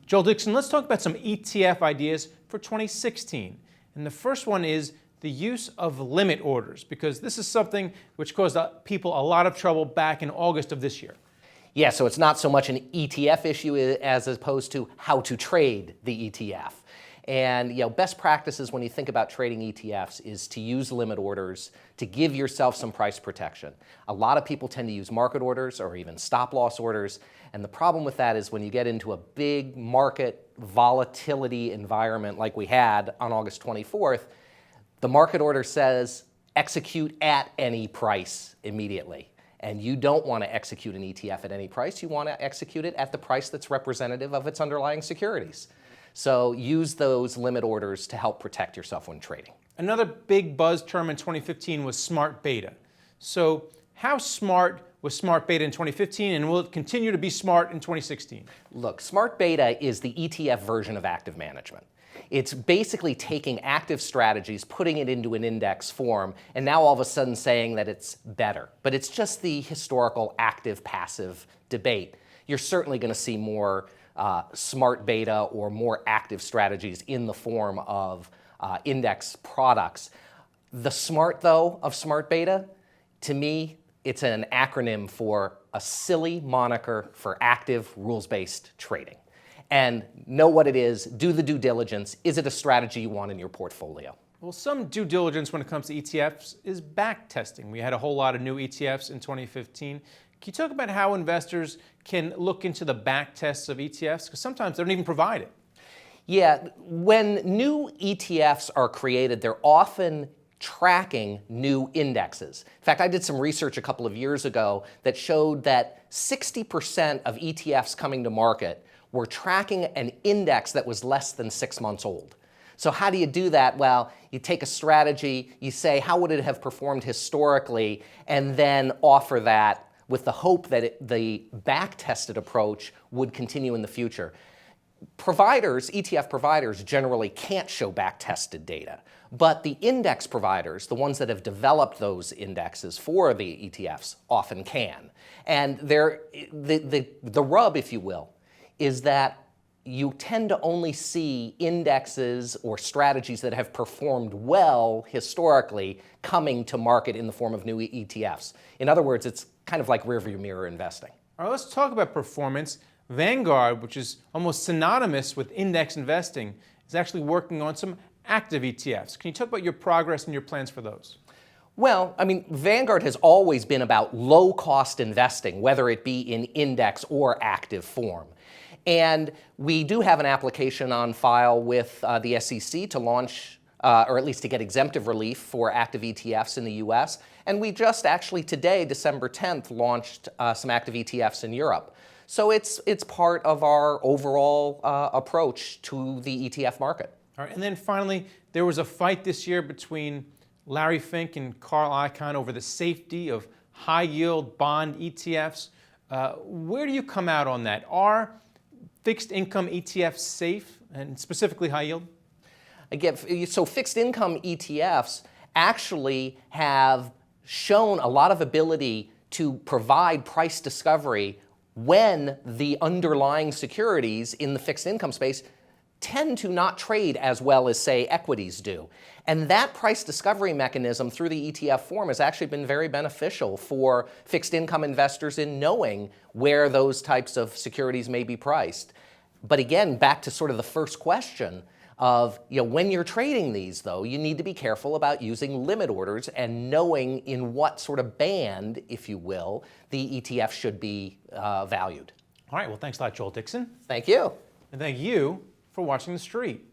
Joel Dickson, let's talk about some ETF ideas for 2016. And the first one is the use of limit orders, because this is something which caused people a lot of trouble back in August of this year. Yeah, so it's not so much an ETF issue as opposed to how to trade the ETF. And best practices when you think about trading ETFs is to use limit orders to give yourself some price protection. A lot of people tend to use market orders or even stop loss orders. And the problem with that is when you get into a big market volatility environment like we had on August 24th, the market order says execute at any price immediately. And you don't want to execute an ETF at any price. You want to execute it at the price that's representative of its underlying securities. So use those limit orders to help protect yourself when trading. Another big buzz term in 2015 was smart beta. So how smart was smart beta in 2015, and will it continue to be smart in 2016? Look, smart beta is the ETF version of active management. It's basically taking active strategies, putting it into an index form, and now all of a sudden saying that it's better. But it's just the historical active-passive debate. You're certainly going to see more smart beta or more active strategies in the form of index products. The smart, though, of smart beta, to me, it's an acronym for a silly moniker for active rules-based trading. And know what it is, do the due diligence. Is it a strategy you want in your portfolio? Well, some due diligence when it comes to ETFs is backtesting. We had a whole lot of new ETFs in 2015. Can you talk about how investors can look into the backtests of ETFs? Because sometimes they don't even provide it. Yeah, when new ETFs are created, they're often tracking new indexes. In fact, I did some research a couple of years ago that showed that 60% of ETFs coming to market were tracking an index that was less than 6 months old. So how do you do that? Well, you take a strategy, you say, how would it have performed historically, and then offer that with the hope that the back-tested approach would continue in the future. Providers, ETF providers, generally can't show back-tested data, but the index providers, the ones that have developed those indexes for the ETFs, often can. And the rub, if you will, is that you tend to only see indexes or strategies that have performed well historically coming to market in the form of new ETFs. In other words, it's kind of like rearview mirror investing. All right, let's talk about performance. Vanguard, which is almost synonymous with index investing, is actually working on some active ETFs. Can you talk about your progress and your plans for those? Well, I mean, Vanguard has always been about low-cost investing, whether it be in index or active form. And we do have an application on file with the SEC to launch, or at least to get exemptive relief for active ETFs in the US. And we just actually today, December 10th, launched some active ETFs in Europe. So it's part of our overall approach to the ETF market. All right, and then finally, there was a fight this year between Larry Fink and Carl Icahn over the safety of high-yield bond ETFs. Where do you come out on that? Are fixed income ETFs safe, and specifically high yield? Again, so fixed income ETFs actually have shown a lot of ability to provide price discovery when the underlying securities in the fixed income space tend to not trade as well as, say, equities do. And that price discovery mechanism through the ETF form has actually been very beneficial for fixed income investors in knowing where those types of securities may be priced. But again, back to sort of the first question of, when you're trading these, though, you need to be careful about using limit orders and knowing in what sort of band, if you will, the ETF should be valued. All right, well, thanks a lot, Joel Dickson. Thank you. And thank you for watching The Street.